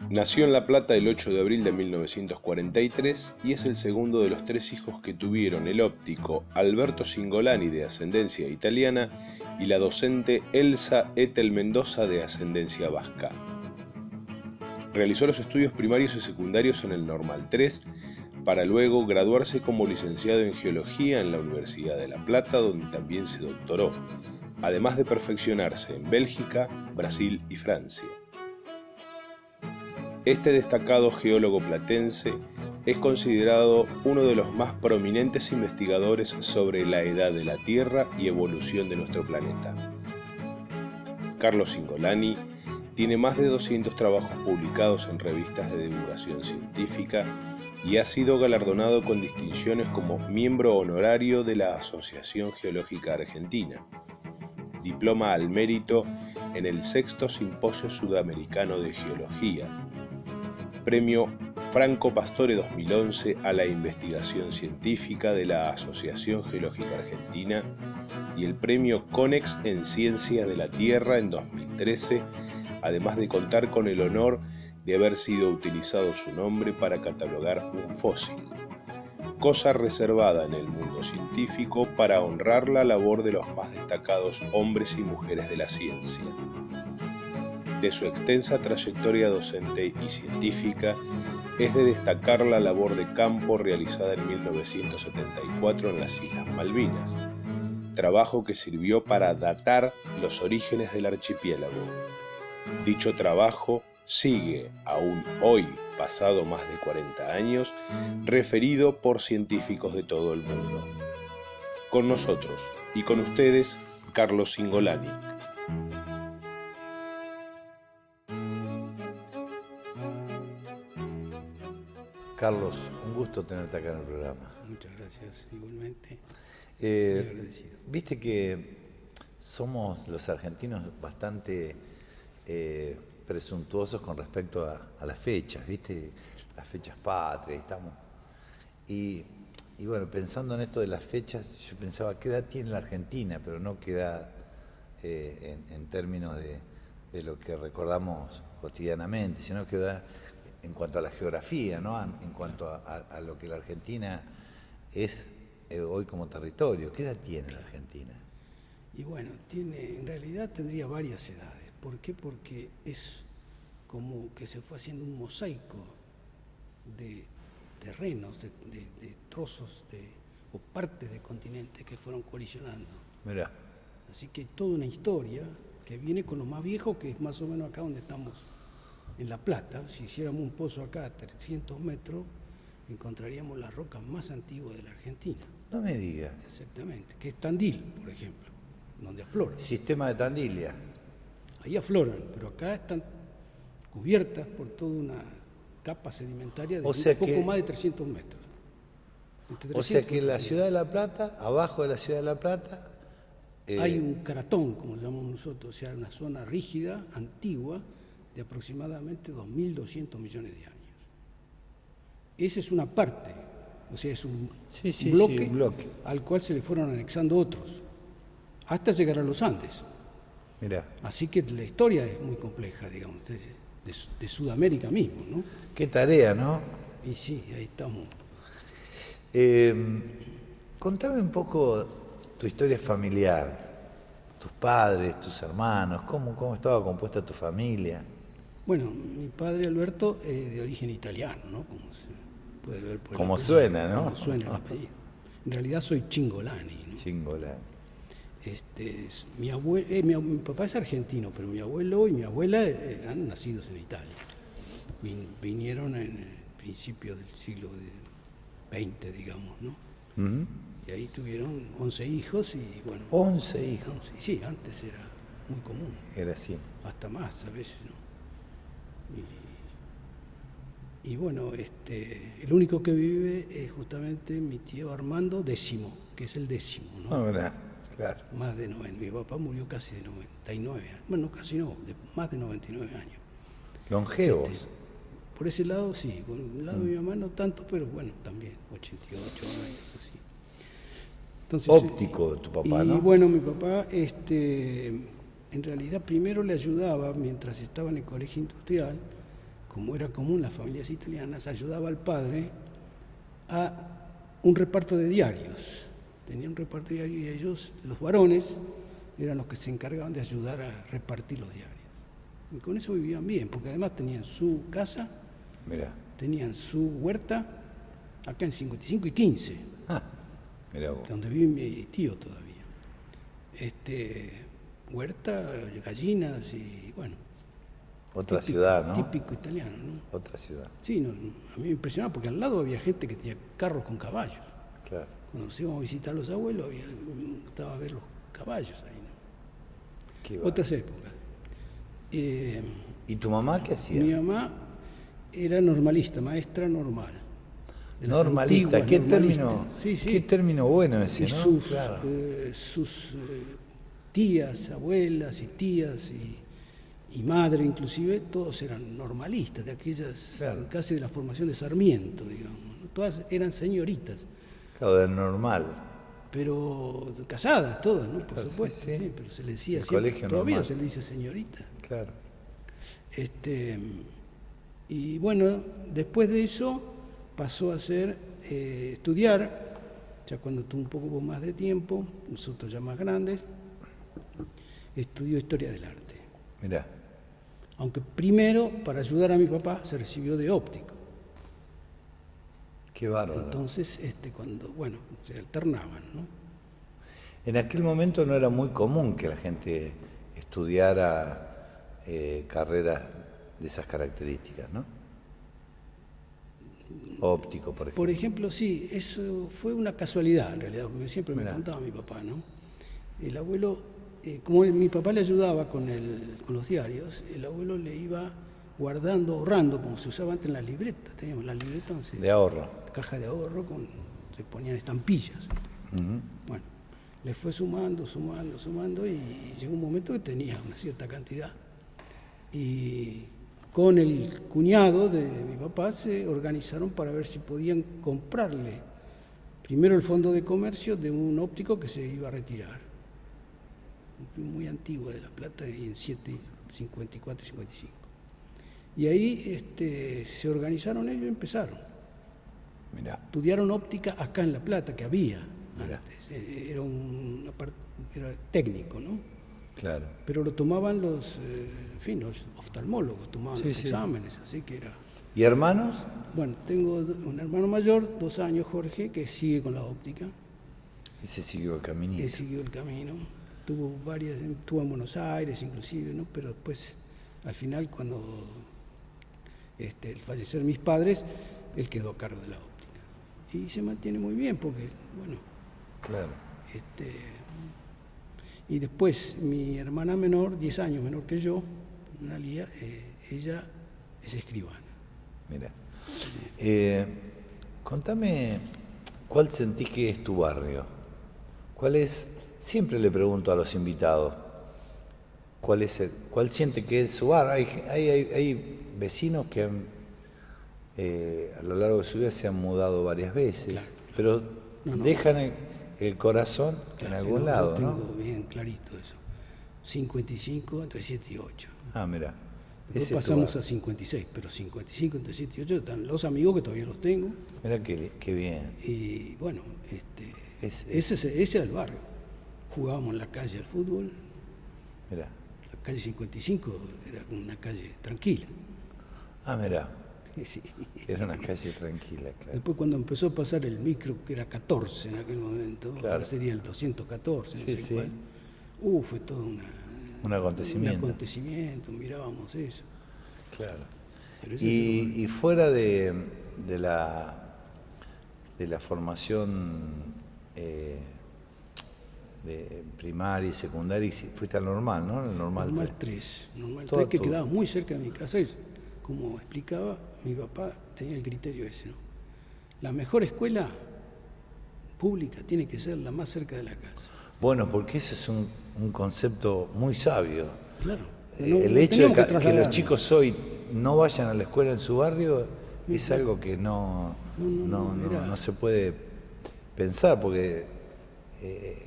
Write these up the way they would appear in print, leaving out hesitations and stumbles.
Nació en La Plata el 8 de abril de 1943 y es el segundo de los 3 hijos que tuvieron el óptico Alberto Cingolani, de ascendencia italiana, y la docente Elsa Ethel Mendoza, de ascendencia vasca. Realizó los estudios primarios y secundarios en el Normal 3, para luego graduarse como licenciado en Geología en la Universidad de La Plata, donde también se doctoró, además de perfeccionarse en Bélgica, Brasil y Francia. Este destacado geólogo platense es considerado uno de los más prominentes investigadores sobre la edad de la Tierra y evolución de nuestro planeta. Carlos Cingolani tiene más de 200 trabajos publicados en revistas de divulgación científica y ha sido galardonado con distinciones como miembro honorario de la Asociación Geológica Argentina, diploma al mérito en el Sexto Simposio Sudamericano de Geología, Premio Franco Pastore 2011 a la investigación científica de la Asociación Geológica Argentina y el Premio CONEX en Ciencias de la Tierra en 2013, además de contar con el honor de haber sido utilizado su nombre para catalogar un fósil, cosa reservada en el mundo científico para honrar la labor de los más destacados hombres y mujeres de la ciencia. De su extensa trayectoria docente y científica, es de destacar la labor de campo realizada en 1974 en las Islas Malvinas, trabajo que sirvió para datar los orígenes del archipiélago. Dicho trabajo sigue, aún hoy, pasado más de 40 años, referido por científicos de todo el mundo. Con nosotros y con ustedes, Carlos Cingolani. Carlos, un gusto tenerte acá en el programa. Muchas gracias, igualmente. Viste que somos los argentinos bastante presuntuosos con respecto a las fechas, ¿viste? Las fechas patrias, estamos. Y bueno, pensando en esto de las fechas, yo pensaba, ¿qué edad tiene la Argentina? Pero no qué edad en términos de lo que recordamos cotidianamente, sino qué edad en cuanto a la geografía, ¿no? En cuanto a lo que la Argentina es hoy como territorio. ¿Qué edad tiene la Argentina? Y bueno, en realidad tendría varias edades. ¿Por qué? Porque es como que se fue haciendo un mosaico de terrenos, de trozos o partes de continentes que fueron colisionando. Mirá. Así que toda una historia que viene con lo más viejo, que es más o menos acá donde estamos en La Plata. Si hiciéramos un pozo acá a 300 metros, encontraríamos las rocas más antiguas de la Argentina. No me digas. Exactamente, que es Tandil, por ejemplo, donde afloran. Sistema de Tandilia. Ahí afloran, pero acá están cubiertas por toda una capa sedimentaria de poco más de 300 metros. O sea que en la ciudad de La Plata, abajo de la ciudad de La Plata, hay un cratón, como lo llamamos nosotros, o sea, una zona rígida, antigua, de aproximadamente 2.200 millones de años. Esa es una parte, o sea, es un bloque al cual se le fueron anexando otros, hasta llegar a los Andes. Mirá. Así que la historia es muy compleja, digamos, de Sudamérica mismo, ¿no? Qué tarea, ¿no? Y sí, ahí estamos. Contame un poco tu historia familiar, tus padres, tus hermanos, cómo estaba compuesta tu familia. Bueno, mi padre Alberto es de origen italiano, ¿no? Como se puede ver por el como apellido, suena, ¿no? Como suena el apellido. En realidad soy Cingolani, ¿no? Cingolani. Mi papá es argentino, pero mi abuelo y mi abuela eran nacidos en Italia. Vinieron en el principio del siglo XX, digamos, ¿no? Uh-huh. Y ahí tuvieron 11 hijos y bueno... 11 hijos. Sí, antes era muy común. Era así. Hasta más a veces, ¿no? Y bueno, el único que vive es justamente mi tío Armando X, que es el 10º, ¿no? Ahora, claro. Más de 90. Mi papá murió casi de 99 años. Bueno, casi no, más de 99 años. Longevos. Por ese lado sí, con el lado de mi mamá no tanto, pero bueno, también, 88 años, así. Entonces, óptico tu papá, ¿no? Y bueno, mi papá, en realidad primero le ayudaba, mientras estaba en el colegio industrial, como era común, las familias italianas, ayudaba al padre a un reparto de diarios. Tenía un reparto de diarios y ellos, los varones, eran los que se encargaban de ayudar a repartir los diarios. Y con eso vivían bien, porque además tenían su casa, Mirá. tenían su huerta, acá en 55 y 15, Mirá vos. donde vive mi tío todavía. Huerta, gallinas y bueno. Otra típico, ciudad, ¿no? Típico italiano, ¿no? Otra ciudad. Sí, a mí me impresionaba porque al lado había gente que tenía carros con caballos. Claro. Cuando nos íbamos a visitar a los abuelos, me gustaba ver los caballos ahí, ¿no? Qué va. Otras épocas. ¿Y tu mamá qué hacía? Mi mamá era normalista, maestra normal. De las Normalista, antiguas qué normalistas. término, Sí, sí. qué término bueno ese, Y ¿no? sus, Claro. sus tías, abuelas y tías y madre inclusive, todos eran normalistas, de aquellas, Claro. casi de la formación de Sarmiento, digamos, ¿no? Todas eran señoritas, Claro, del normal. pero casadas todas, ¿no? Por Claro, supuesto, sí, sí. sí, pero se le decía El siempre, colegio todavía normal. se le dice señorita. Claro. Y bueno, después de eso pasó a ser estudiar, ya cuando tuvo un poco más de tiempo, nosotros ya más grandes, estudió Historia del Arte. Mirá. Aunque primero, para ayudar a mi papá, se recibió de óptico. Qué bárbaro. Entonces, cuando, bueno, se alternaban, ¿no? En aquel momento no era muy común que la gente estudiara carreras de esas características, ¿no? Óptico, por ejemplo. Por ejemplo, sí, eso fue una casualidad en realidad, porque siempre me Mirá. contaba mi papá, ¿no? El abuelo, como mi papá le ayudaba con los diarios, el abuelo le iba guardando, ahorrando, como se usaba antes en las libretas. Teníamos la libreta, entonces, De ahorro. caja de ahorro, se ponían estampillas, ¿no? Ujú. Bueno, le fue sumando y llegó un momento que tenía una cierta cantidad. Y con el cuñado de mi papá se organizaron para ver si podían comprarle primero el fondo de comercio de un óptico que se iba a retirar. Muy antiguo de La Plata, y en 54 y 55. Y ahí se organizaron ellos y empezaron. Mirá. Estudiaron óptica acá en La Plata, que había Mirá. antes. Era técnico, ¿no? Claro. Pero lo tomaban los oftalmólogos, tomaban Sí, los sí. exámenes, así que era... ¿Y hermanos? Bueno, tengo un hermano mayor, 2 años, Jorge, que sigue con la óptica, Y se siguió el caminito. que siguió el camino. Estuvo en Buenos Aires inclusive, ¿no? Pero después, al final, cuando al fallecer mis padres, él quedó a cargo de la óptica. Y se mantiene muy bien porque, bueno, Claro. y después mi hermana menor, 10 años menor que yo, Analia, ella es escribana. Mira. Contame, ¿cuál sentís que es tu barrio? ¿Cuál es? Siempre le pregunto a los invitados, ¿cuál siente que es su barrio? Hay vecinos que a lo largo de su vida se han mudado varias veces, Claro. pero No. dejan el corazón en Claro, algún sí, lado, lo tengo ¿no? bien clarito eso. 55 entre 7 y 8. Ah, mira. Después pasamos a 56, pero 55 entre 7 y 8 están los amigos que todavía los tengo. Mira qué bien. Y bueno, Es- ese era el barrio. Jugábamos en la calle al fútbol. Mira. La calle 55 era una calle tranquila. Ah, mira. Sí. Era una calle tranquila, claro. Después cuando empezó a pasar el micro, que era 14 en aquel momento, Claro. ahora sería el 214, no Sí, sé sí. cuál. Fue todo Un acontecimiento. un acontecimiento, mirábamos eso. Claro. Pero ese es el Y fuera de la formación de primaria y secundaria, fuiste al normal, ¿no? El normal. Normal 3, Normal Toda 3, que tu- quedaba muy cerca de mi casa. Y, como explicaba, mi papá tenía el criterio ese, ¿no? La mejor escuela pública tiene que ser la más cerca de la casa. Bueno, porque ese es un concepto muy sabio. Claro. El hecho de teníamos que los trasladarnos. chicos hoy no vayan a la escuela en su barrio es algo que no se puede pensar, porque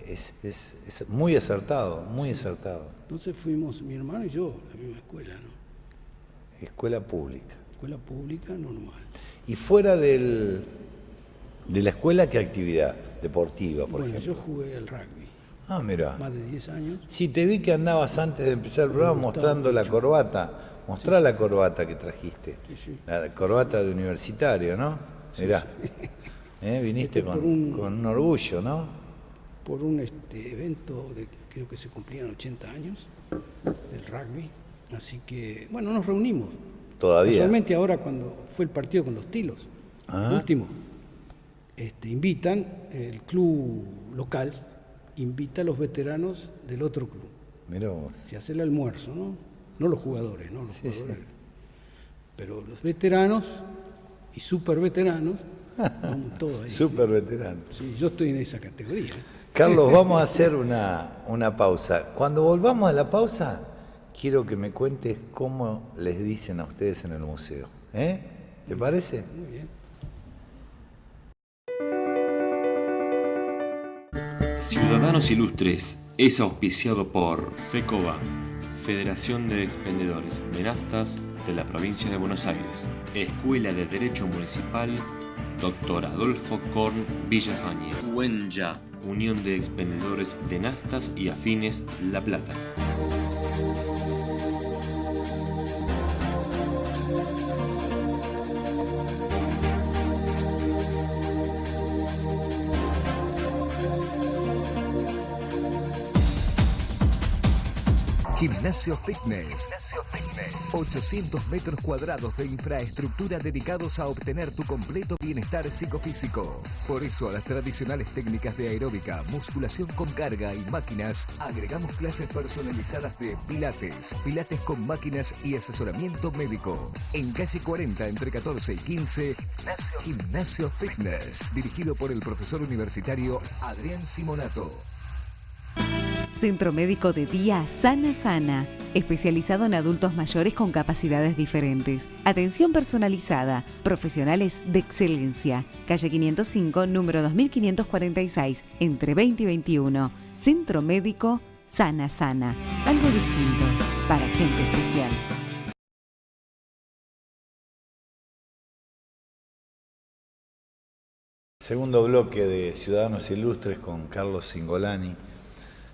es muy acertado, muy acertado. Entonces fuimos mi hermano y yo a la misma escuela, ¿no? Escuela pública. escuela pública normal. ¿Y fuera de la escuela qué actividad deportiva, por Bueno, ejemplo? yo jugué al rugby, Ah, mira. más de 10 años. Sí, te vi que andabas antes de empezar el programa Me gustaba mostrando la mucho. corbata. Mostrá la corbata que trajiste. Sí, sí. La corbata de universitario, ¿no? Mirá. Viniste Por con un- un orgullo, ¿no? Por un evento de, creo que se cumplían 80 años del rugby. Así que, bueno, nos reunimos. Todavía. Casualmente ahora cuando fue el partido con los Tilos, Ah. el último, invitan, el club local invita a los veteranos del otro club. Mirá vos. Se hace el almuerzo, ¿no? No los jugadores, ¿no? Los Sí, sí. jugadores. Pero los veteranos y super veteranos, vamos todos ahí. Súper veterano. Sí, yo estoy en esa categoría. Carlos, vamos a hacer una pausa. Cuando volvamos a la pausa, quiero que me cuentes cómo les dicen a ustedes en el museo. ¿Te parece? Muy bien. Ciudadanos Ilustres es auspiciado por FECOBA, Federación de Expendedores de Naftas de la Provincia de Buenos Aires, Escuela de Derecho Municipal Dr. Adolfo Korn Villafañez, UENYA, Unión de Expendedores de Naftas y Afines La Plata. Gimnasio Fitness. 800 metros cuadrados de infraestructura dedicados a obtener tu completo bienestar psicofísico. Por eso a las tradicionales técnicas de aeróbica, musculación con carga y máquinas, agregamos clases personalizadas de pilates, pilates con máquinas y asesoramiento médico. En calle 40 entre 14 y 15, Gimnasio Fitness, dirigido por el profesor universitario Adrián Simonato. Centro Médico de Día Sana Sana, especializado en adultos mayores con capacidades diferentes. Atención personalizada, profesionales de excelencia. Calle 505, número 2546, entre 20 y 21. Centro Médico Sana Sana, algo distinto para gente especial. Segundo bloque de Ciudadanos Ilustres con Carlos Cingolani.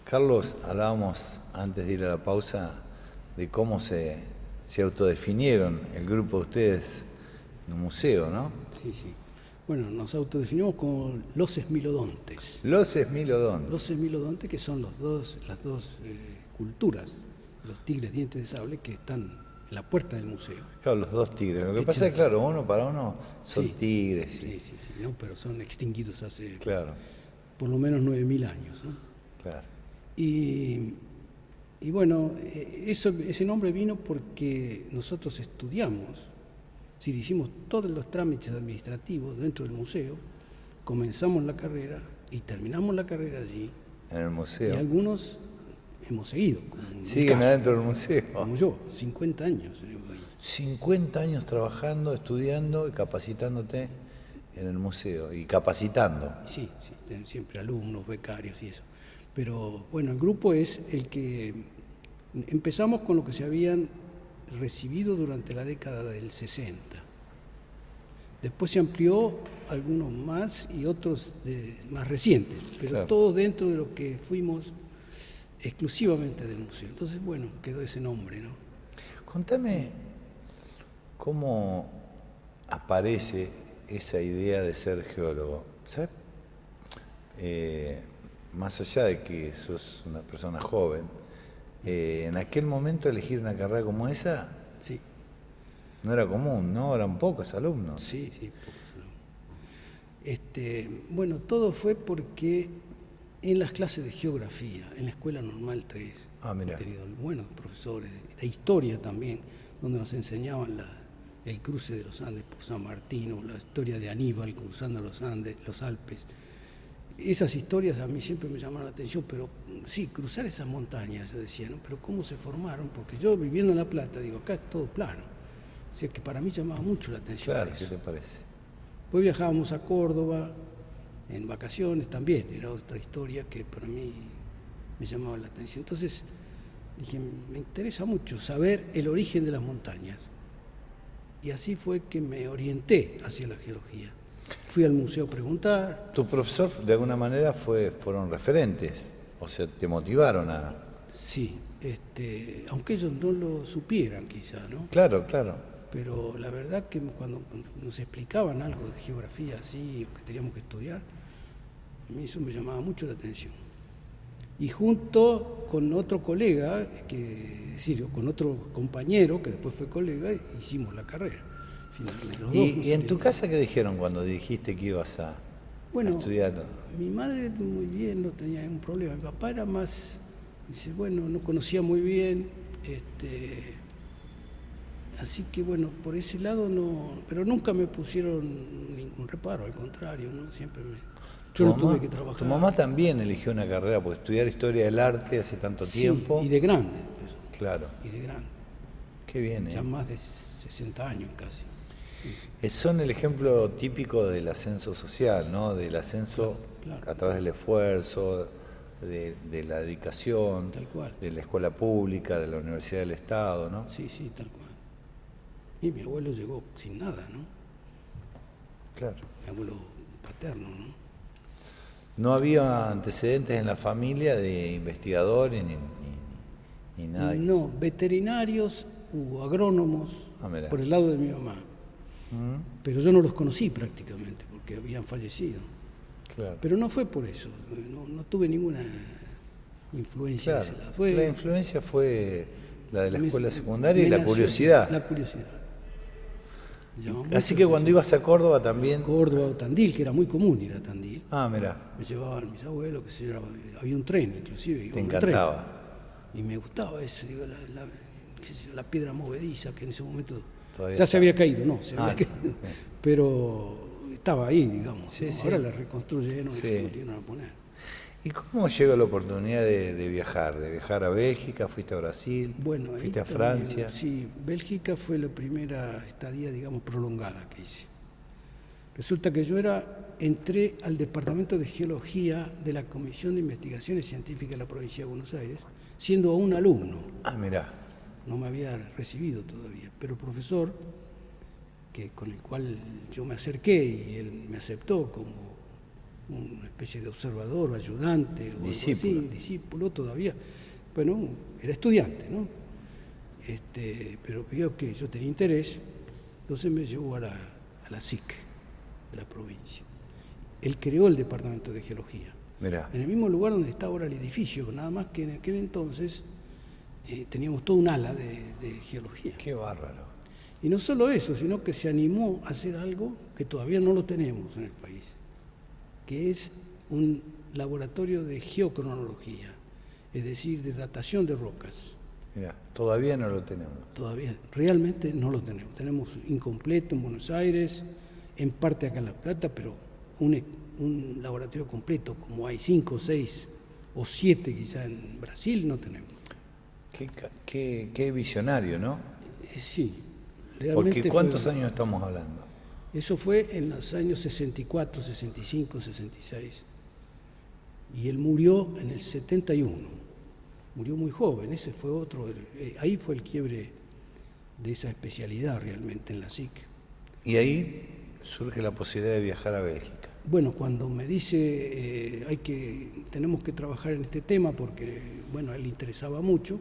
Carlos, hablábamos antes de ir a la pausa de cómo se autodefinieron el grupo de ustedes en un museo, ¿no? Sí, sí. Bueno, nos autodefinimos como los esmilodontes. Los Esmilodontes. Los esmilodontes, que son las dos culturas, los tigres dientes de sable, que están en la puerta del museo. Claro, los dos tigres. Lo que Este- pasa es que, claro, uno para uno son Sí. tigres. Sí, sí, sí, ¿no? Pero son extinguidos hace Claro, por lo menos 9.000 años, ¿no? claro. Y bueno, ese nombre vino porque nosotros estudiamos, si hicimos todos los trámites administrativos dentro del museo, comenzamos la carrera y terminamos la carrera allí, En el y museo. algunos hemos seguido, como en mi Siguen caso, adentro del museo. como yo, 50 años. 50 años trabajando, estudiando y capacitándote en el museo. Y capacitando. Sí, sí, tienen siempre alumnos, becarios y eso. Pero bueno, el grupo es el que empezamos con lo que se habían recibido durante la década del 60. Después se amplió algunos más y otros más recientes, pero Claro. todo dentro de lo que fuimos exclusivamente del museo. Entonces, bueno, quedó ese nombre, ¿no? Contame cómo aparece esa idea de ser geólogo. ¿Sabes? Más allá de que sos una persona joven, en aquel momento elegir una carrera como esa Sí, no era común, ¿no? Eran pocos alumnos. sí, sí, bueno, todo fue porque en las clases de geografía, en la Escuela Normal 3, Mirá. he tenido buenos profesores, de historia también, donde nos enseñaban el cruce de los Andes por San Martín, o la historia de Aníbal cruzando los Andes, los Alpes. Esas historias a mí siempre me llamaron la atención, pero sí, cruzar esas montañas, yo decía, ¿no? Pero ¿cómo se formaron? Porque yo viviendo en La Plata, digo, acá es todo plano. O sea que para mí llamaba mucho la atención Claro, ¿qué eso. te parece? Después viajábamos a Córdoba, en vacaciones también, era otra historia que para mí me llamaba la atención. Entonces dije, me interesa mucho saber el origen de las montañas. Y así fue que me orienté hacia la geología. Fui al museo a preguntar. Tu profesor, de alguna manera, fueron referentes, o sea, te motivaron a... Sí, aunque ellos no lo supieran quizá, ¿no? Claro, claro. Pero la verdad que cuando nos explicaban algo de geografía así, que teníamos que estudiar, a mí eso me llamaba mucho la atención. Y junto con otro colega, con otro compañero, que después fue colega, hicimos la carrera. ¿Y en tu casa qué dijeron cuando dijiste que ibas a estudiar? Mi madre muy bien, no tenía ningún problema. Mi papá era más, dice, bueno, no conocía muy bien, así que bueno, por ese lado no, pero nunca me pusieron ningún reparo, al contrario, ¿no? Siempre yo no tuve que trabajar. Tu mamá también eligió una carrera, porque estudiar historia del arte hace tanto tiempo. Y de grande empezó. Claro. Y de grande. Qué bien, Ya más de 60 años casi. Son el ejemplo típico del ascenso social, ¿no? Del ascenso a través del esfuerzo, de la dedicación, tal cual, de la escuela pública, de la Universidad del Estado, ¿no? Sí, tal cual. Y mi abuelo llegó sin nada, ¿no? Claro. Mi abuelo paterno, ¿no? No había antecedentes en la familia de investigadores ni nada. No, veterinarios u agrónomos por el lado de mi mamá. Pero yo no los conocí prácticamente porque habían fallecido. Claro. Pero no fue por eso, no tuve ninguna influencia de ese lado. La influencia fue la de la escuela secundaria y la curiosidad. La curiosidad. Así que cuando ibas a Córdoba también... Córdoba o Tandil, que era muy común ir a Tandil. Ah, mirá. Me llevaban mis abuelos, había un tren inclusive. Te encantaba. Y me gustaba eso, digo, la piedra movediza, que en ese momento todavía ya se había caído, no, se había caído, pero estaba ahí, digamos. Sí, ¿no? Ahora la reconstruyeron y la volvieron a poner. ¿Y cómo llegó la oportunidad de viajar? ¿De viajar a Bélgica? ¿Fuiste a Brasil? Bueno, ¿fuiste a Francia? Sí, Bélgica fue la primera estadía, digamos, prolongada que hice. Resulta que entré al Departamento de Geología de la Comisión de Investigaciones Científicas de la Provincia de Buenos Aires, siendo aún alumno. Ah, mirá. No me había recibido todavía, pero el profesor, con el cual yo me acerqué y él me aceptó como una especie de observador o ayudante, o discípulo. Algo así, discípulo todavía. Bueno, era estudiante, ¿no? Pero vio que yo tenía interés, entonces me llevó a la SIC de la provincia. Él creó el Departamento de Geología. Mirá. En el mismo lugar donde está ahora el edificio, nada más que en aquel entonces teníamos todo un ala de geología. Qué bárbaro. Y no solo eso, sino que se animó a hacer algo que todavía no lo tenemos en el país, que es un laboratorio de geocronología, es decir, de datación de rocas. Mirá, todavía no lo tenemos. Todavía, realmente no lo tenemos. Tenemos incompleto en Buenos Aires, en parte acá en La Plata, pero un laboratorio completo, como hay 5, 6 o 7 quizá en Brasil, no tenemos. Qué visionario, ¿no? Sí, realmente. Porque ¿cuántos años estamos hablando? Eso fue en los años 64, 65, 66. Y él murió en el 71. Murió muy joven, ese fue otro. Ahí fue el quiebre de esa especialidad realmente en la SIC. Y ahí surge la posibilidad de viajar a Bélgica. Bueno, cuando me dice tenemos que trabajar en este tema porque, bueno, a él le interesaba mucho,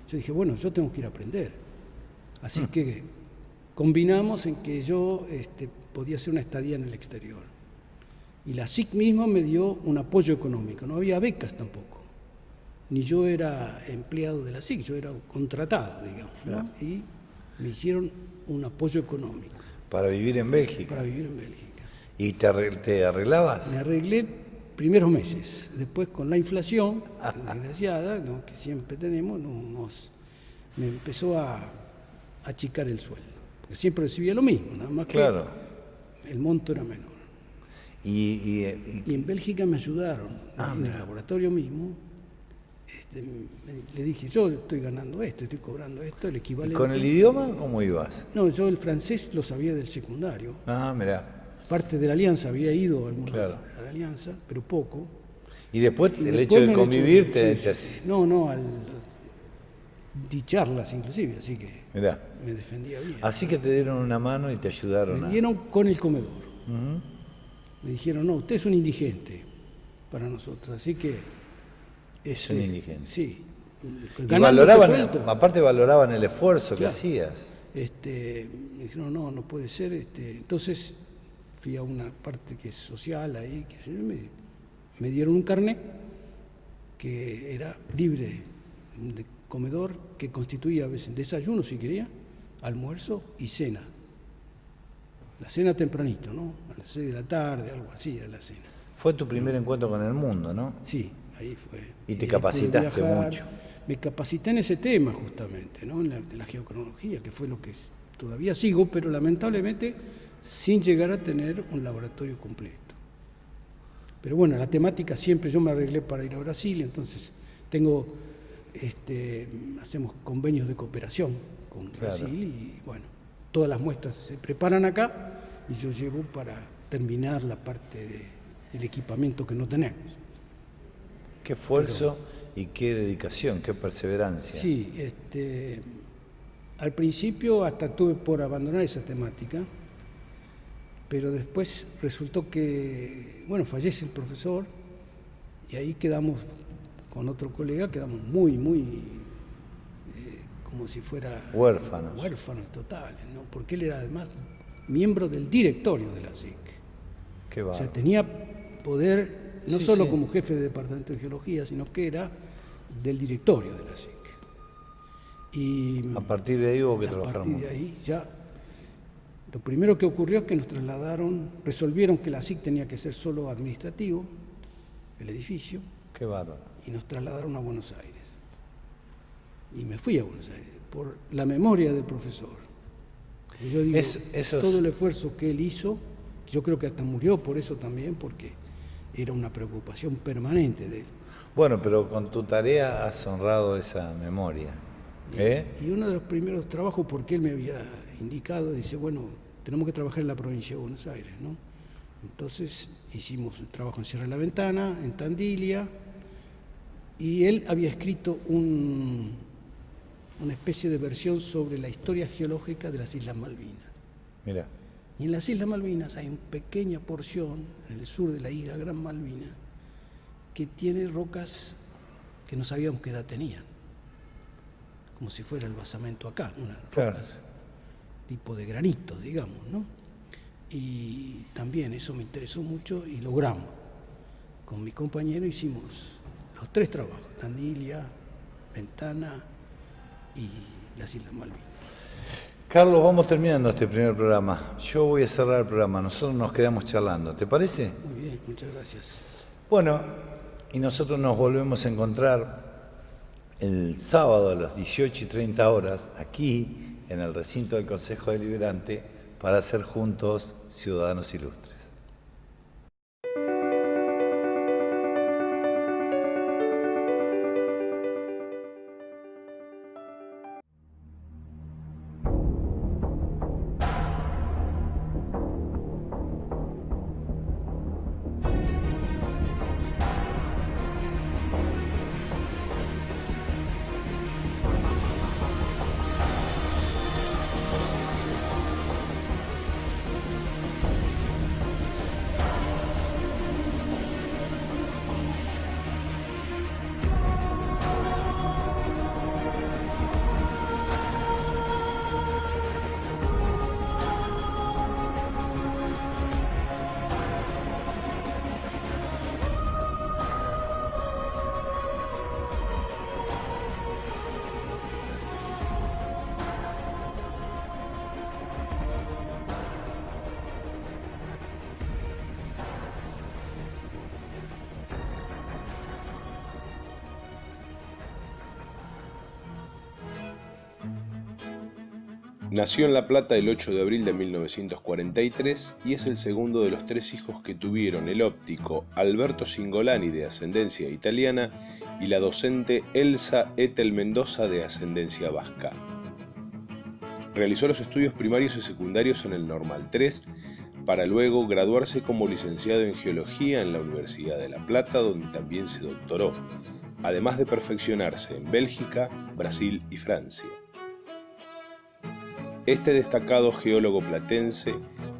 yo dije, bueno, yo tengo que ir a aprender. Así que combinamos en que yo podía hacer una estadía en el exterior. Y la SIC misma me dio un apoyo económico, no había becas tampoco. Ni yo era empleado de la SIC, yo era contratado, digamos, ¿no? Y me hicieron un apoyo económico. ¿Para vivir en Bélgica? Para vivir en Bélgica. ¿Y te arreglabas? Me arreglé primeros meses, después con la inflación desgraciada, ¿no?, que siempre tenemos, me empezó a achicar el sueldo, porque siempre recibía lo mismo, nada más que el monto era menor. Y en Bélgica me ayudaron, en el laboratorio mismo, le dije, yo estoy ganando esto, estoy cobrando esto, el equivalente. ¿Y con el idioma cómo ibas? No, yo el francés lo sabía del secundario. Ah, mirá. Parte de la Alianza, había ido a la Alianza, pero poco. Y después el hecho de convivir No, di charlas inclusive, así que Mirá. me defendía bien. Así que te dieron una mano y te ayudaron Me dieron con el comedor. Ujú. Me dijeron, no, usted es un indigente para nosotros, así que... Es un indigente. Sí. Y Ganando ese valoraban, sueldo, aparte valoraban el esfuerzo que Claro. hacías. me dijeron, no, no puede ser. Entonces fui a una parte que es social ahí, que me dieron un carnet que era libre de comedor, que constituía a veces desayuno si quería, almuerzo y cena. La cena tempranito, ¿no? A las 6 de la tarde, algo así era la cena. Fue tu primer encuentro con el mundo, ¿no? Sí, ahí fue. Y te ahí capacitaste pude viajar. mucho. Me capacité en ese tema justamente, ¿no? De la geocronología, que fue lo que todavía sigo, pero lamentablemente sin llegar a tener un laboratorio completo. Pero bueno, la temática siempre, yo me arreglé para ir a Brasil, entonces hacemos convenios de cooperación con Brasil y bueno, todas las muestras se preparan acá y yo llevo para terminar la parte del equipamiento que no tenemos. Qué esfuerzo y qué dedicación, qué perseverancia. Sí, al principio hasta tuve por abandonar esa temática, pero después resultó que, bueno, fallece el profesor y ahí quedamos con otro colega, quedamos muy, como si fuera... Huérfanos. Huérfanos totales, ¿no? Porque él era además miembro del directorio de la SIC. Qué O bárbaro. sea, tenía poder no Sí, solo sí. como jefe de departamento de geología, sino que era del directorio de la SIC. Y A partir de ahí hubo que a trabajar partir mucho. de ahí ya, lo primero que ocurrió es que nos resolvieron que la SIC tenía que ser solo administrativo, el edificio, Qué bárbaro. y nos trasladaron a Buenos Aires. Y me fui a Buenos Aires por la memoria del profesor. Y yo digo, todo el esfuerzo que él hizo, yo creo que hasta murió por eso también, porque era una preocupación permanente de él. Bueno, pero con tu tarea has honrado esa memoria. Y uno de los primeros trabajos, porque él me había indicado, dice, bueno, tenemos que trabajar en la provincia de Buenos Aires, ¿no? Entonces hicimos un trabajo en Sierra de la Ventana, en Tandilia, y él había escrito una especie de versión sobre la historia geológica de las Islas Malvinas. Mira. Y en las Islas Malvinas hay una pequeña porción, en el sur de la isla Gran Malvina, que tiene rocas que no sabíamos qué edad tenían, como si fuera el basamento acá, unas rocas tipo de granitos, digamos, ¿no? Y también eso me interesó mucho y logramos. Con mi compañero hicimos los 3 trabajos, Tandilia, Ventana y las Islas Malvinas. Carlos, vamos terminando este primer programa. Yo voy a cerrar el programa, nosotros nos quedamos charlando. ¿Te parece? Muy bien, muchas gracias. Bueno, y nosotros nos volvemos a encontrar el sábado a las 18:30 horas aquí en el recinto del Consejo Deliberante para hacer juntos Ciudadanos Ilustres. Nació en La Plata el 8 de abril de 1943 y es el segundo de los 3 hijos que tuvieron el óptico Alberto Cingolani, de ascendencia italiana, y la docente Elsa Ethel Mendoza, de ascendencia vasca. Realizó los estudios primarios y secundarios en el Normal 3, para luego graduarse como licenciado en Geología en la Universidad de La Plata, donde también se doctoró. además de perfeccionarse en Bélgica, Brasil y Francia. Este destacado geólogo platense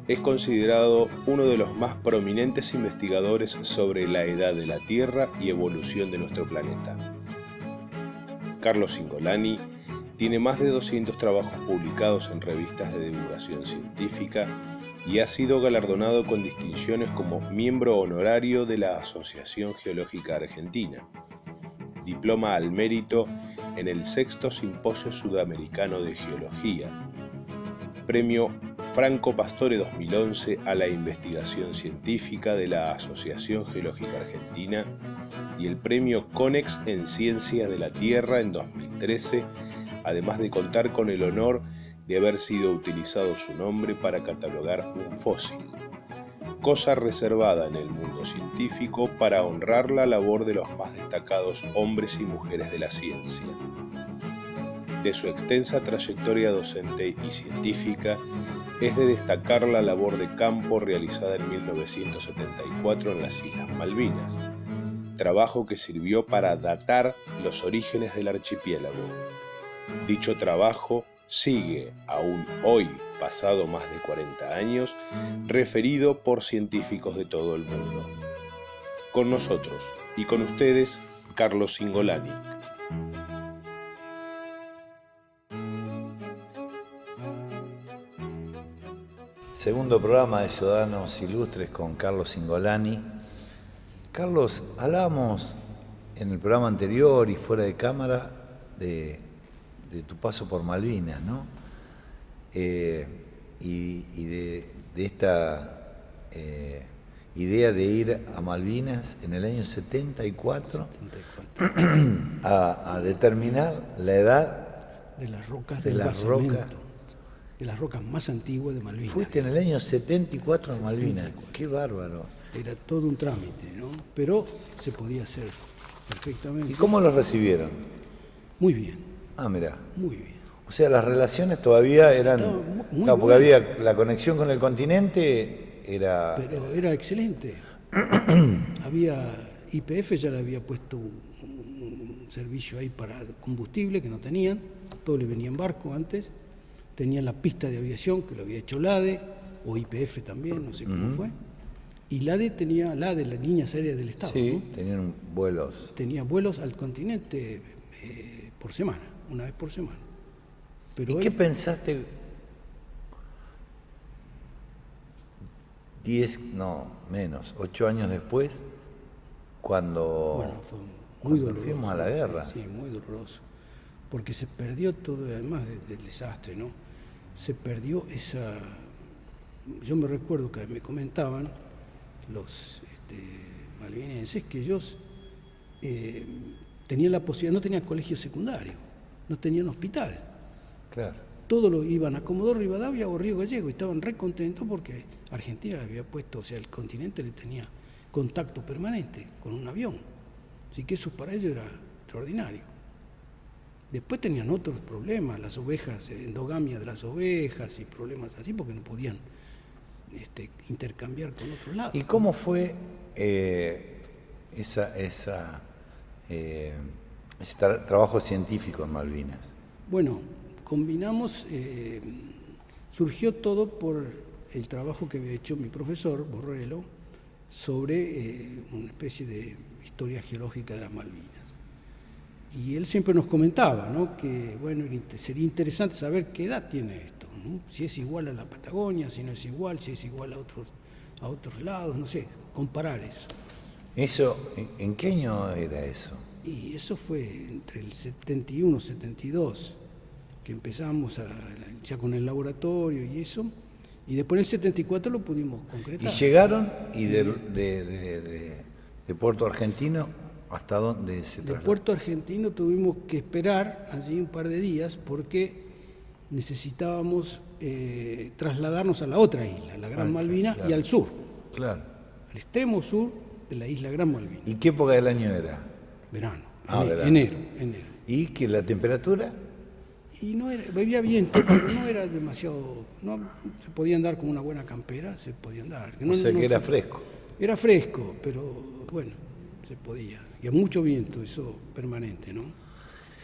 es considerado uno de los más prominentes investigadores sobre la edad de la Tierra y evolución de nuestro planeta. Carlos Cingolani tiene más de 200 trabajos publicados en revistas de divulgación científica y ha sido galardonado con distinciones como miembro honorario de la Asociación Geológica Argentina, diploma al mérito en el 6º Simposio Sudamericano de Geología, premio Franco Pastore 2011 a la investigación científica de la Asociación Geológica Argentina y el premio CONEX en Ciencias de la Tierra en 2013, además de contar con el honor de haber sido utilizado su nombre para catalogar un fósil, cosa reservada en el mundo científico para honrar la labor de los más destacados hombres y mujeres de la ciencia. De su extensa trayectoria docente y científica, es de destacar la labor de campo realizada en 1974 en las Islas Malvinas, trabajo que sirvió para datar los orígenes del archipiélago. Dicho trabajo sigue, aún hoy, pasado más de 40 años, referido por científicos de todo el mundo. Con nosotros y con ustedes, Carlos Cingolani. Segundo programa de Ciudadanos Ilustres con Carlos Cingolani. Carlos, hablábamos en el programa anterior y fuera de cámara de tu paso por Malvinas, ¿no? Y de esta idea de ir a Malvinas en el año 74, a determinar la edad de las rocas de las rocas. De las rocas más antiguas de Malvinas. Fuiste en el año 74 a Malvinas. 74. Qué bárbaro. Era todo un trámite, ¿no? Pero se podía hacer perfectamente. ¿Y cómo lo recibieron? Muy bien. Ah, mirá. Muy bien. O sea, las relaciones todavía eran... Muy claro, porque bueno. había la conexión con el continente, era... Pero era excelente. Había YPF, ya le había puesto un servicio ahí para combustible que no tenían. Todo le venía en barco antes. Tenían la pista de aviación que lo había hecho LADE, o YPF también, no sé cómo fue. Y LADE tenía, la Líneas Aéreas del Estado, Sí, ¿no? tenían vuelos. Tenía vuelos al continente por semana, una vez por semana. Pero ¿Y qué pensaste 8 años después, cuando bueno, fue muy doloroso. fuimos a la guerra? Sí, muy doloroso. Porque se perdió todo, además del desastre, ¿no? Se perdió esa... Yo me recuerdo que me comentaban los malvinenses que ellos tenían la posibilidad, no tenían colegio secundario, no tenían hospital. Claro. Todos lo iban a Comodoro Rivadavia o Río Gallego y estaban re contentos porque Argentina le había puesto, o sea, el continente le tenía contacto permanente con un avión. Así que eso para ellos era extraordinario. Después tenían otros problemas, las ovejas, endogamia de las ovejas y problemas así, porque no podían intercambiar con otros lados. ¿Y cómo fue ese trabajo científico en Malvinas? Bueno, combinamos, surgió todo por el trabajo que había hecho mi profesor, Borrello, sobre una especie de historia geológica de las Malvinas. Y él siempre nos comentaba, ¿no?, que bueno, sería interesante saber qué edad tiene esto, ¿no? Si es igual a la Patagonia, si no es igual, si es igual a otros lados, no sé, comparar eso. ¿Eso, en qué año era eso? Y eso fue entre el 71, 72, que empezamos ya con el laboratorio y eso, y después en el 74 lo pudimos concretar. ¿Y llegaron y de Puerto Argentino hasta dónde se trasladaron? De Puerto Argentino tuvimos que esperar allí un par de días porque necesitábamos trasladarnos a la otra isla, la Gran Malvina, claro. Y al sur, Claro. al extremo sur de la isla Gran Malvina. ¿Y qué época del año era? Verano, Verano. enero. ¿Y que la temperatura? Y no era, había viento, pero no era demasiado, no se podía andar con una buena campera, se podía andar. O sea que era fresco. Era fresco, pero bueno, se podía. Y a mucho viento, eso permanente, ¿no?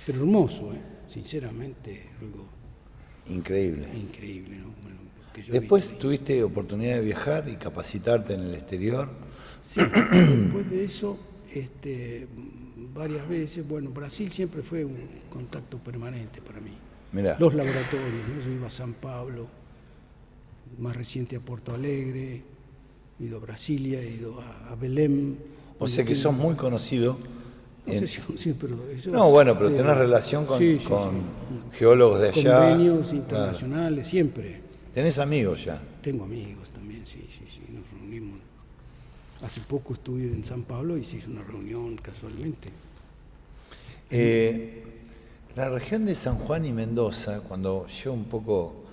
Pero hermoso, sinceramente, algo increíble. Increíble, ¿no? Bueno, que yo después tuviste oportunidad de viajar y capacitarte en el exterior. Sí, después de eso, varias veces, bueno, Brasil siempre fue un contacto permanente para mí. Mirá. Los laboratorios, ¿no? Yo iba a San Pablo, más reciente a Porto Alegre, he ido a Brasilia, he ido a Belém. O sea que sos muy conocido. No sé si conocido, pero eso no, bueno, pero tenés relación con, sí, con geólogos de allá. Convenios internacionales, siempre. ¿Tenés amigos ya? Tengo amigos también, sí, nos reunimos. Hace poco estuve en San Pablo y se hizo una reunión casualmente. La región de San Juan y Mendoza, cuando yo un poco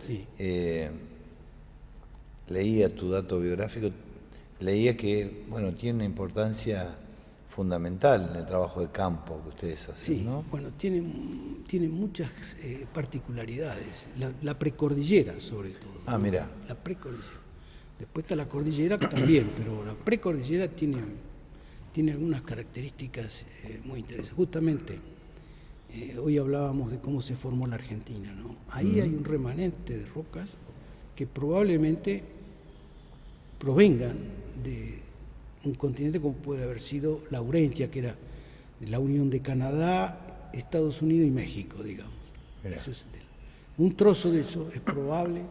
leía tu dato biográfico, leía que, bueno, tiene una importancia fundamental en el trabajo de campo que ustedes hacen, sí, ¿no? Bueno, tiene muchas particularidades. La precordillera, sobre todo. Ah, mira. La precordillera. Después está la cordillera también, pero la precordillera tiene algunas características muy interesantes. Justamente, hoy hablábamos de cómo se formó la Argentina, ¿no? Ahí hay un remanente de rocas que probablemente provengan de un continente como puede haber sido Laurentia, que era de la unión de Canadá, Estados Unidos y México, digamos. Eso es un trozo de eso es probable,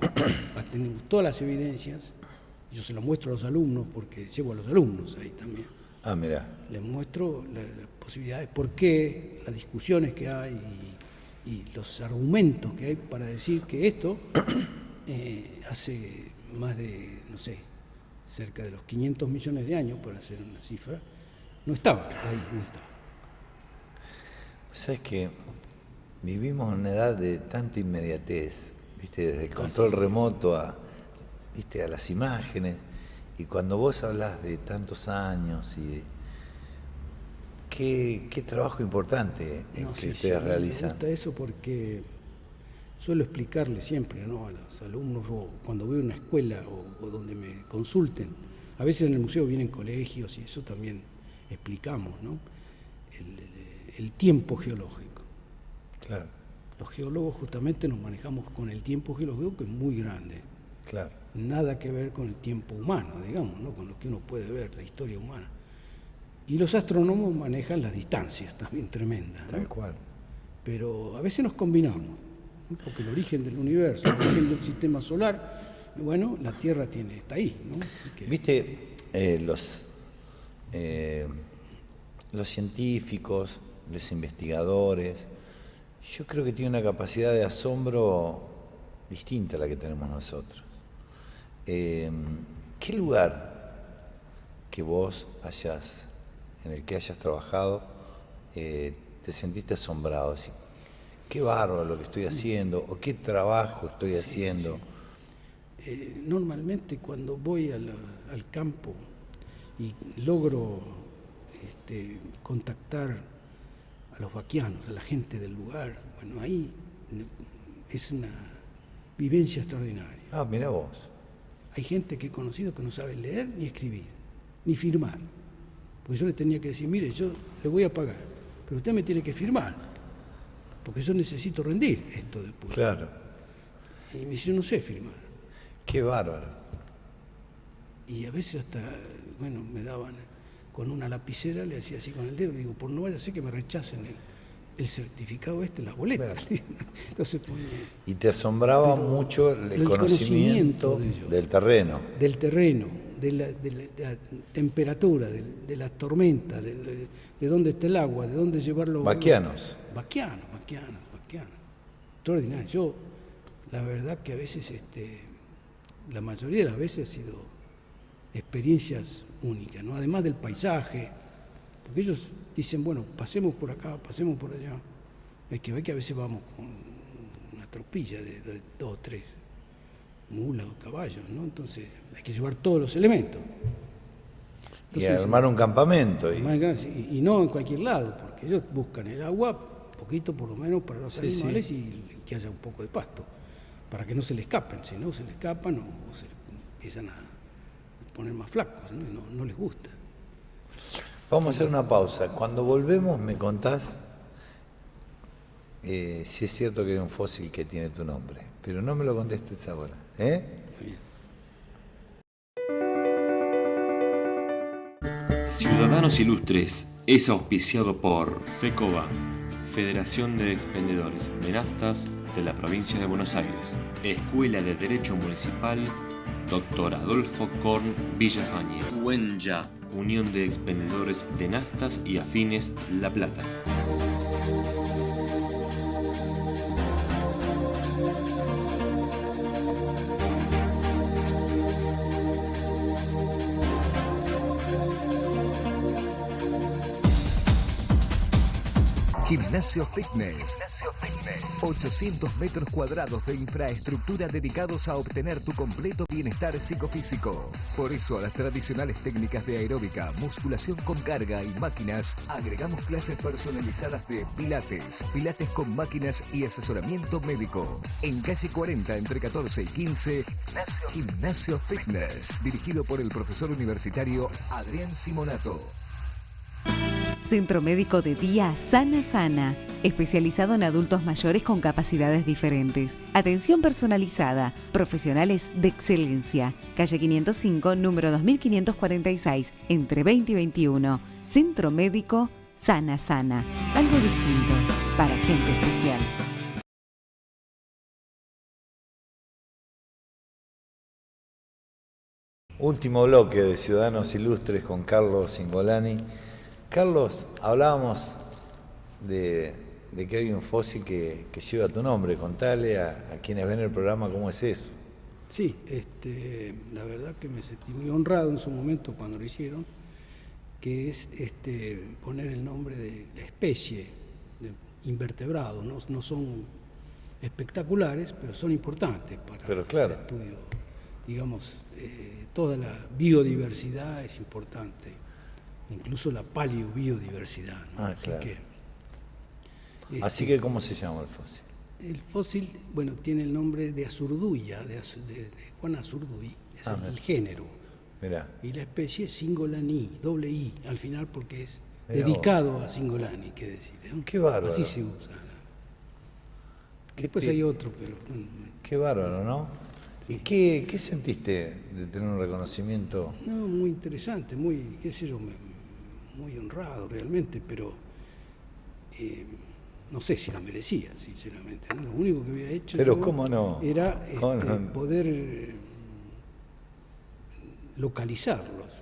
tenemos todas las evidencias. Yo se lo muestro a los alumnos porque llevo a los alumnos ahí también. Ah, mira. Les muestro las posibilidades, por qué, las discusiones que hay y los argumentos que hay para decir que esto hace más de, no sé, cerca de los 500 millones de años, por hacer una cifra, no estaba ahí, no estaba. ¿Sabes qué? Vivimos en una edad de tanta inmediatez, ¿viste? Desde el control remoto a las imágenes, y cuando vos hablas de tantos años y qué trabajo importante que ustedes realizan. Me gusta eso porque suelo explicarle siempre, ¿no?, a los alumnos, o cuando voy a una escuela o donde me consulten. A veces en el museo vienen colegios y eso también explicamos, ¿no? El tiempo geológico. Claro. Los geólogos justamente nos manejamos con el tiempo geológico, que es muy grande. Claro. Nada que ver con el tiempo humano, digamos, ¿no?, con lo que uno puede ver, la historia humana. Y los astrónomos manejan las distancias también tremendas, ¿no? Tal cual. Pero a veces nos combinamos, ¿no? Porque el origen del universo, el origen del sistema solar, bueno, la Tierra está ahí, ¿no? Viste, los científicos, los investigadores, yo creo que tienen una capacidad de asombro distinta a la que tenemos nosotros. ¿Qué lugar que vos en el que hayas trabajado, te sentiste asombrado? Así, qué bárbaro lo que estoy haciendo, o qué trabajo estoy haciendo. Sí. Normalmente cuando voy al campo y logro contactar a los vaquianos, a la gente del lugar, bueno, ahí es una vivencia extraordinaria. Ah, mira vos. Hay gente que he conocido que no sabe leer ni escribir, ni firmar. Porque yo le tenía que decir, mire, yo le voy a pagar, pero usted me tiene que firmar, porque yo necesito rendir esto después. Claro. Y me dice, yo no sé firmar. Qué bárbaro. Y a veces hasta, bueno, me daban con una lapicera, le hacía así con el dedo, le digo, por no vaya a ser que me rechacen el certificado la boleta. Claro. Entonces ponía... Y te asombraba mucho el conocimiento del terreno. Del terreno, de la temperatura, de la tormenta, de dónde está el agua, de dónde llevarlo. Vaquianos. Vaquianos. Extraordinario. Yo, la verdad que a veces, la mayoría de las veces ha sido experiencias únicas, ¿no? Además del paisaje, porque ellos dicen, bueno, pasemos por acá, pasemos por allá. Hay que ver que a veces vamos con una tropilla de 2 o 3 mulas o caballos, ¿no? Entonces hay que llevar todos los elementos. Entonces, y armar un campamento. Y no en cualquier lado, porque ellos buscan el agua, poquito por lo menos para los animales, y que haya un poco de pasto, para que no se le escapen. Si no se le escapan o se empiezan a poner más flacos, ¿no? No les gusta. Vamos a hacer una pausa. Cuando volvemos me contás si es cierto que hay un fósil que tiene tu nombre. Pero no me lo contestes ahora. Ciudadanos Ilustres es auspiciado por FECOBA, Federación de Expendedores de Naftas de la Provincia de Buenos Aires. Escuela de Derecho Municipal, Dr. Adolfo Korn Villafañez. UENYA, Unión de Expendedores de Naftas y Afines La Plata. Gimnasio Fitness. 800 metros cuadrados de infraestructura dedicados a obtener tu completo bienestar psicofísico. Por eso a las tradicionales técnicas de aeróbica, musculación con carga y máquinas, agregamos clases personalizadas de pilates, pilates con máquinas y asesoramiento médico. En calle 40 entre 14 y 15, Gimnasio Fitness, dirigido por el profesor universitario Adrián Simonato. Centro Médico de Día Sana Sana, especializado en adultos mayores con capacidades diferentes. Atención personalizada, profesionales de excelencia. Calle 505, número 2546, entre 20 y 21. Centro Médico Sana Sana, algo distinto para gente especial. Último bloque de Ciudadanos Ilustres con Carlos Cingolani. Carlos, hablábamos de que hay un fósil que lleva tu nombre. Contale a quienes ven el programa cómo es eso. Sí, la verdad que me sentí muy honrado en su momento cuando lo hicieron, que es poner el nombre de la especie de invertebrado. No son espectaculares, pero son importantes para el estudio. Digamos, toda la biodiversidad es importante. Incluso la paleobiodiversidad, ¿no? Así que, ¿cómo se llama el fósil? El fósil, bueno, tiene el nombre de Azurduya, de Juan Azurduy, es el género. Mirá. Y la especie es Cingolani, doble I, al final, porque es dedicado a Cingolani, quiere decir, ¿no? Qué bárbaro. Así se usa. Después hay otro, pero... Qué bárbaro, ¿no? Sí. ¿Y qué sentiste de tener un reconocimiento? No, muy interesante, muy, qué sé yo, muy honrado realmente, pero no sé si lo merecía, sinceramente, ¿no? Lo único que había hecho pero ¿cómo no? Era poder localizarlos,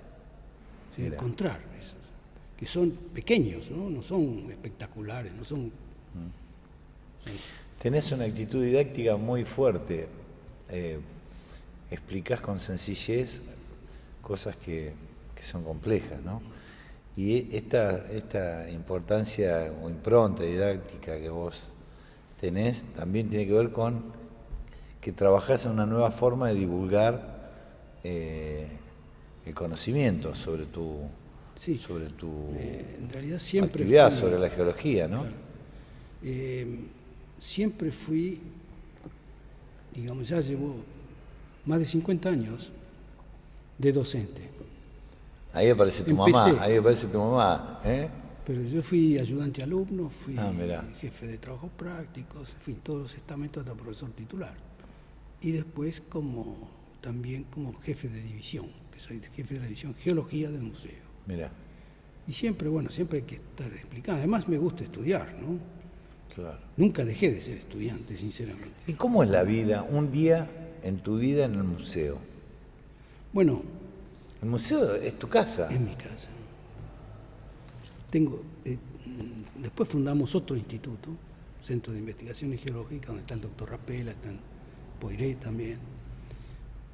¿sí? Encontrar esos, que son pequeños, no son espectaculares, no son... Tenés una actitud didáctica muy fuerte. Explicás con sencillez cosas que son complejas, ¿no? Y esta importancia o impronta didáctica que vos tenés también tiene que ver con que trabajás en una nueva forma de divulgar el conocimiento sobre tu en realidad siempre actividad, sobre la geología, ¿no? Claro. Siempre fui, digamos, ya llevo más de 50 años de docente. Ahí aparece tu mamá, ¿eh? Pero yo fui ayudante alumno, fui jefe de trabajos prácticos, fui en todos los estamentos hasta profesor titular. Y después también como jefe de división, que soy jefe de la división Geología del museo. Mirá. Y siempre hay que estar explicando. Además me gusta estudiar, ¿no? Claro. Nunca dejé de ser estudiante, sinceramente. ¿Y cómo es la vida, un día en tu vida en el museo? Bueno... El museo es tu casa. Es mi casa. Después fundamos otro instituto, Centro de Investigaciones Geológicas, donde está el doctor Rapela, está Poiré también.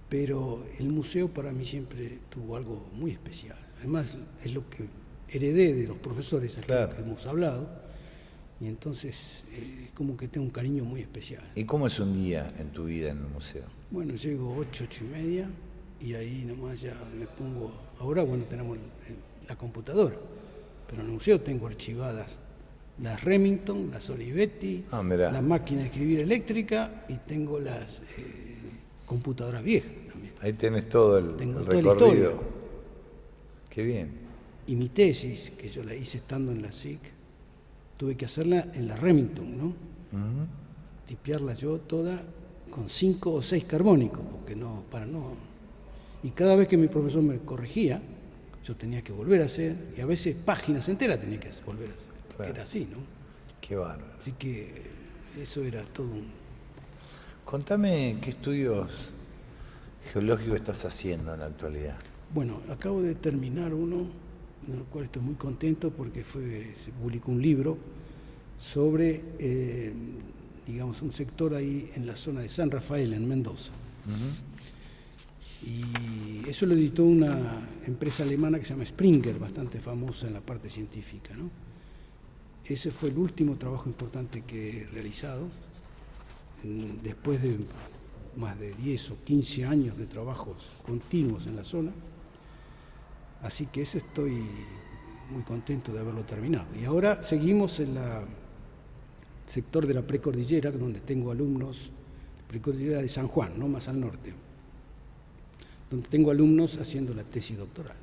Pero el museo para mí siempre tuvo algo muy especial. Además, es lo que heredé de los profesores aquí que hemos hablado. Y entonces, como que tengo un cariño muy especial. ¿Y cómo es un día en tu vida en el museo? Bueno, llego 8:30 y ahí nomás ya me pongo... Ahora, bueno, tenemos la computadora, pero en el museo tengo archivadas las Remington, las Olivetti, la máquina de escribir eléctrica y tengo las computadoras viejas también. Ahí tenés todo el recorrido. Qué bien. Y mi tesis, que yo la hice estando en la SIC, tuve que hacerla en la Remington, ¿no? Tipearla yo toda con 5 o 6 carbónicos, porque no, para no. Y cada vez que mi profesor me corregía, yo tenía que volver a hacer, y a veces páginas enteras tenía que volver a hacer, claro. Era así, ¿no? Qué bárbaro. Así que eso era todo un... Contame qué estudios geológicos estás haciendo en la actualidad. Bueno, acabo de terminar uno, de lo cual estoy muy contento porque se publicó un libro sobre, digamos, un sector ahí en la zona de San Rafael, en Mendoza. Y eso lo editó una empresa alemana que se llama Springer, bastante famosa en la parte científica, ¿no? Ese fue el último trabajo importante que he realizado, después de más de 10 o 15 años de trabajos continuos en la zona. Así que eso estoy muy contento de haberlo terminado. Y ahora seguimos en el sector de la precordillera, donde tengo alumnos, precordillera de San Juan, ¿no? Más al norte, donde tengo alumnos haciendo la tesis doctoral.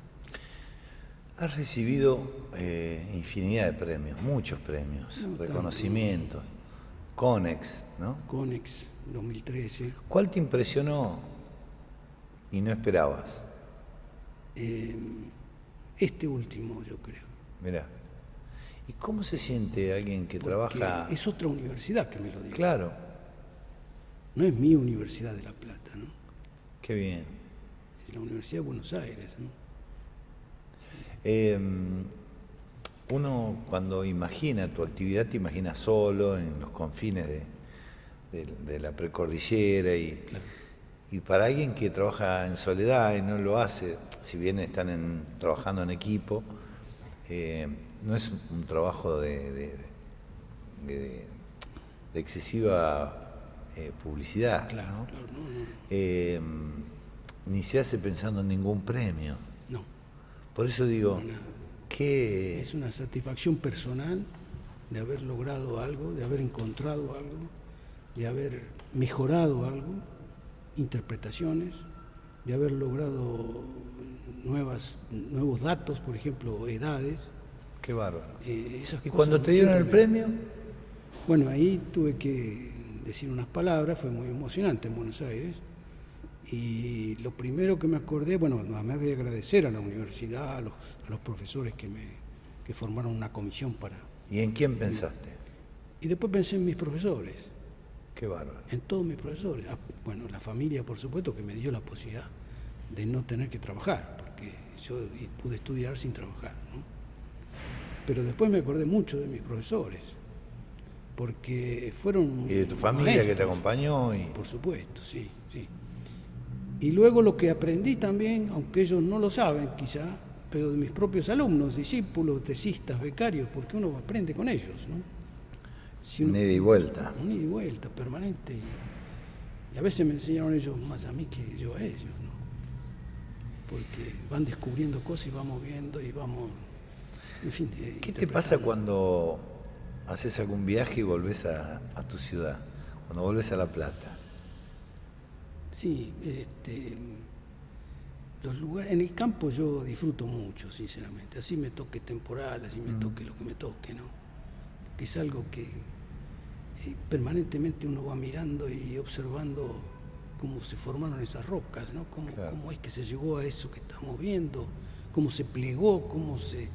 Has recibido infinidad de premios, muchos premios, reconocimientos, CONEX, ¿no? CONEX 2013. ¿Cuál te impresionó y no esperabas? Este último, yo creo. Mirá. ¿Y cómo se siente alguien que trabaja...? Es otra universidad que me lo diga. Claro. No es mi Universidad de La Plata, ¿no? Qué bien. Es la Universidad de Buenos Aires, ¿no? Uno cuando imagina tu actividad, te imagina solo, en los confines de la precordillera y... Claro. Y para alguien que trabaja en soledad y no lo hace, si bien están trabajando en equipo, no es un trabajo de excesiva publicidad, claro, ¿no? Claro, no. Ni se hace pensando en ningún premio. No. Por eso digo, que es una satisfacción personal de haber logrado algo, de haber encontrado algo, de haber mejorado algo, interpretaciones, de haber logrado nuevos datos, por ejemplo, edades. Qué bárbaro. Esas ¿Y cuando te dieron el premio? Bueno, ahí tuve que decir unas palabras, fue muy emocionante en Buenos Aires. Y lo primero que me acordé, bueno, además de agradecer a la universidad, a los profesores que formaron una comisión para... ¿Y en quién pensaste? Y después pensé en mis profesores. Qué bárbaro. En todos mis profesores. Bueno, la familia, por supuesto, que me dio la posibilidad de no tener que trabajar, porque yo pude estudiar sin trabajar, ¿no? Pero después me acordé mucho de mis profesores, porque fueron... Y de tu familia maestros, que te acompañó. Por supuesto, sí, sí. Y luego lo que aprendí también, aunque ellos no lo saben quizá, pero de mis propios alumnos, discípulos, tesistas, becarios, porque uno aprende con ellos, ¿no? Un ida y vuelta. Un ida y vuelta permanente. Y a veces me enseñaron ellos más a mí que yo a ellos, ¿no? Porque van descubriendo cosas y vamos viendo y vamos... En fin, ¿qué te pasa cuando haces algún viaje y volvés a tu ciudad? Cuando volvés a La Plata. Sí, los lugares... En el campo yo disfruto mucho, sinceramente. Así me toque temporal, así me toque lo que me toque, ¿no? Que es algo que permanentemente uno va mirando y observando cómo se formaron esas rocas, ¿no? Cómo es que se llegó a eso que estamos viendo, cómo se plegó, cómo se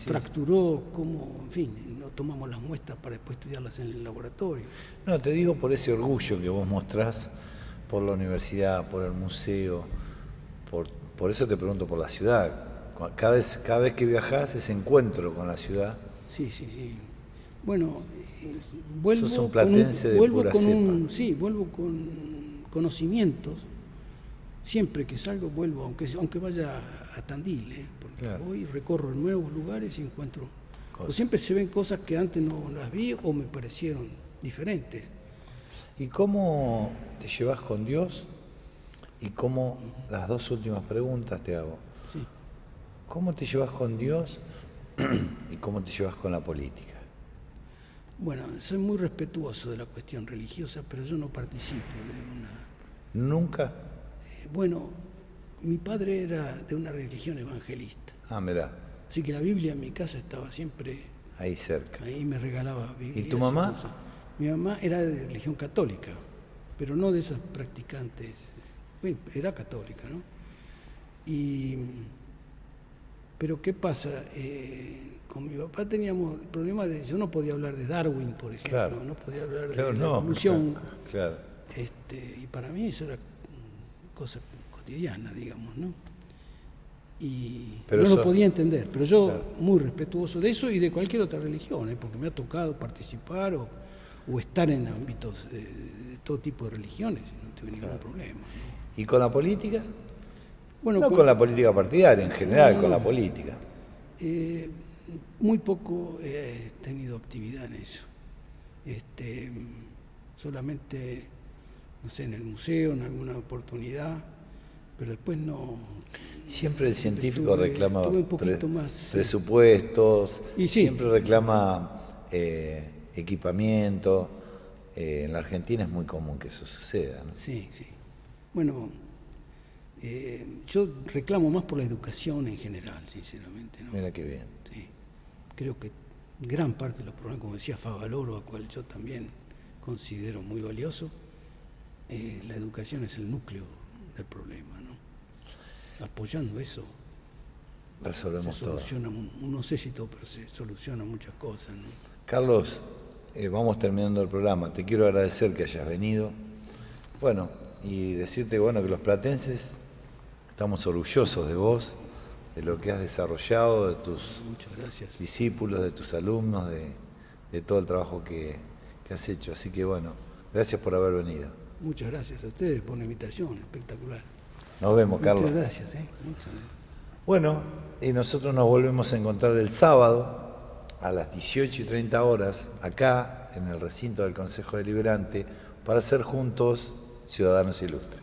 fracturó, cómo, en fin, no tomamos las muestras para después estudiarlas en el laboratorio. No, te digo por ese orgullo que vos mostrás por la universidad, por el museo, por eso te pregunto por la ciudad. Cada vez que viajás, ese encuentro con la ciudad. Sí, sí, sí. Bueno, vuelvo sos un platense de pura cepa. Sí, vuelvo con conocimientos. Siempre que salgo vuelvo, aunque vaya a Tandil, porque claro, voy y recorro nuevos lugares y encuentro cosas. Siempre se ven cosas que antes no las vi o me parecieron diferentes. ¿Y cómo te llevas con Dios? Y cómo, las dos últimas preguntas te hago. Sí. ¿Cómo te llevas con Dios y cómo te llevas con la política? Bueno, soy muy respetuoso de la cuestión religiosa, pero yo no participo de una... ¿Nunca? Bueno, mi padre era de una religión evangelista. Ah, mirá. Así que la Biblia en mi casa estaba siempre Ahí cerca. ahí, me regalaba Biblia. ¿Y tu mamá? Mi mamá era de religión católica, pero no de esas practicantes. Bueno, era católica, ¿no? Pero ¿qué pasa? Con mi papá teníamos el problema de yo no podía hablar de Darwin, por ejemplo, Claro. no podía hablar Claro, de no, la evolución. Claro. Y para mí eso era cosa cotidiana, digamos, ¿no? Y Pero no eso, lo podía entender, pero yo claro, muy respetuoso de eso y de cualquier otra religión, porque me ha tocado participar o estar en ámbitos de todo tipo de religiones y no tuve ningún problema, ¿no? ¿Y con la política? Bueno, No con la política partidaria, en general, con la política. Muy poco he tenido actividad en eso. Solamente, no sé, en el museo, en alguna oportunidad, pero después no. Siempre el científico reclama tuve un poquito más, presupuestos, y sí, siempre reclama equipamiento. En la Argentina es muy común que eso suceda, ¿no? Sí, sí. Bueno, yo reclamo más por la educación en general, sinceramente, ¿no? Mira qué bien. Sí. Creo que gran parte de los problemas, como decía Favaloro, a cual yo también considero muy valioso, la educación es el núcleo del problema, ¿no? Apoyando eso Resolvemos se todo. soluciona, no sé si todo, pero se solucionan muchas cosas, ¿no? Carlos, vamos terminando el programa. Te quiero agradecer que hayas venido. Bueno, y decirte, bueno, que los platenses estamos orgullosos de vos, de lo que has desarrollado, de tus Muchas gracias. discípulos, de tus alumnos, de todo el trabajo que has hecho. Así que bueno, gracias por haber venido. Muchas gracias a ustedes por la invitación, espectacular. Nos vemos, Carlos. Muchas gracias. Muchas gracias. Bueno, y nosotros nos volvemos a encontrar el sábado a las 18:30 horas, acá en el recinto del Consejo Deliberante, para ser juntos ciudadanos ilustres.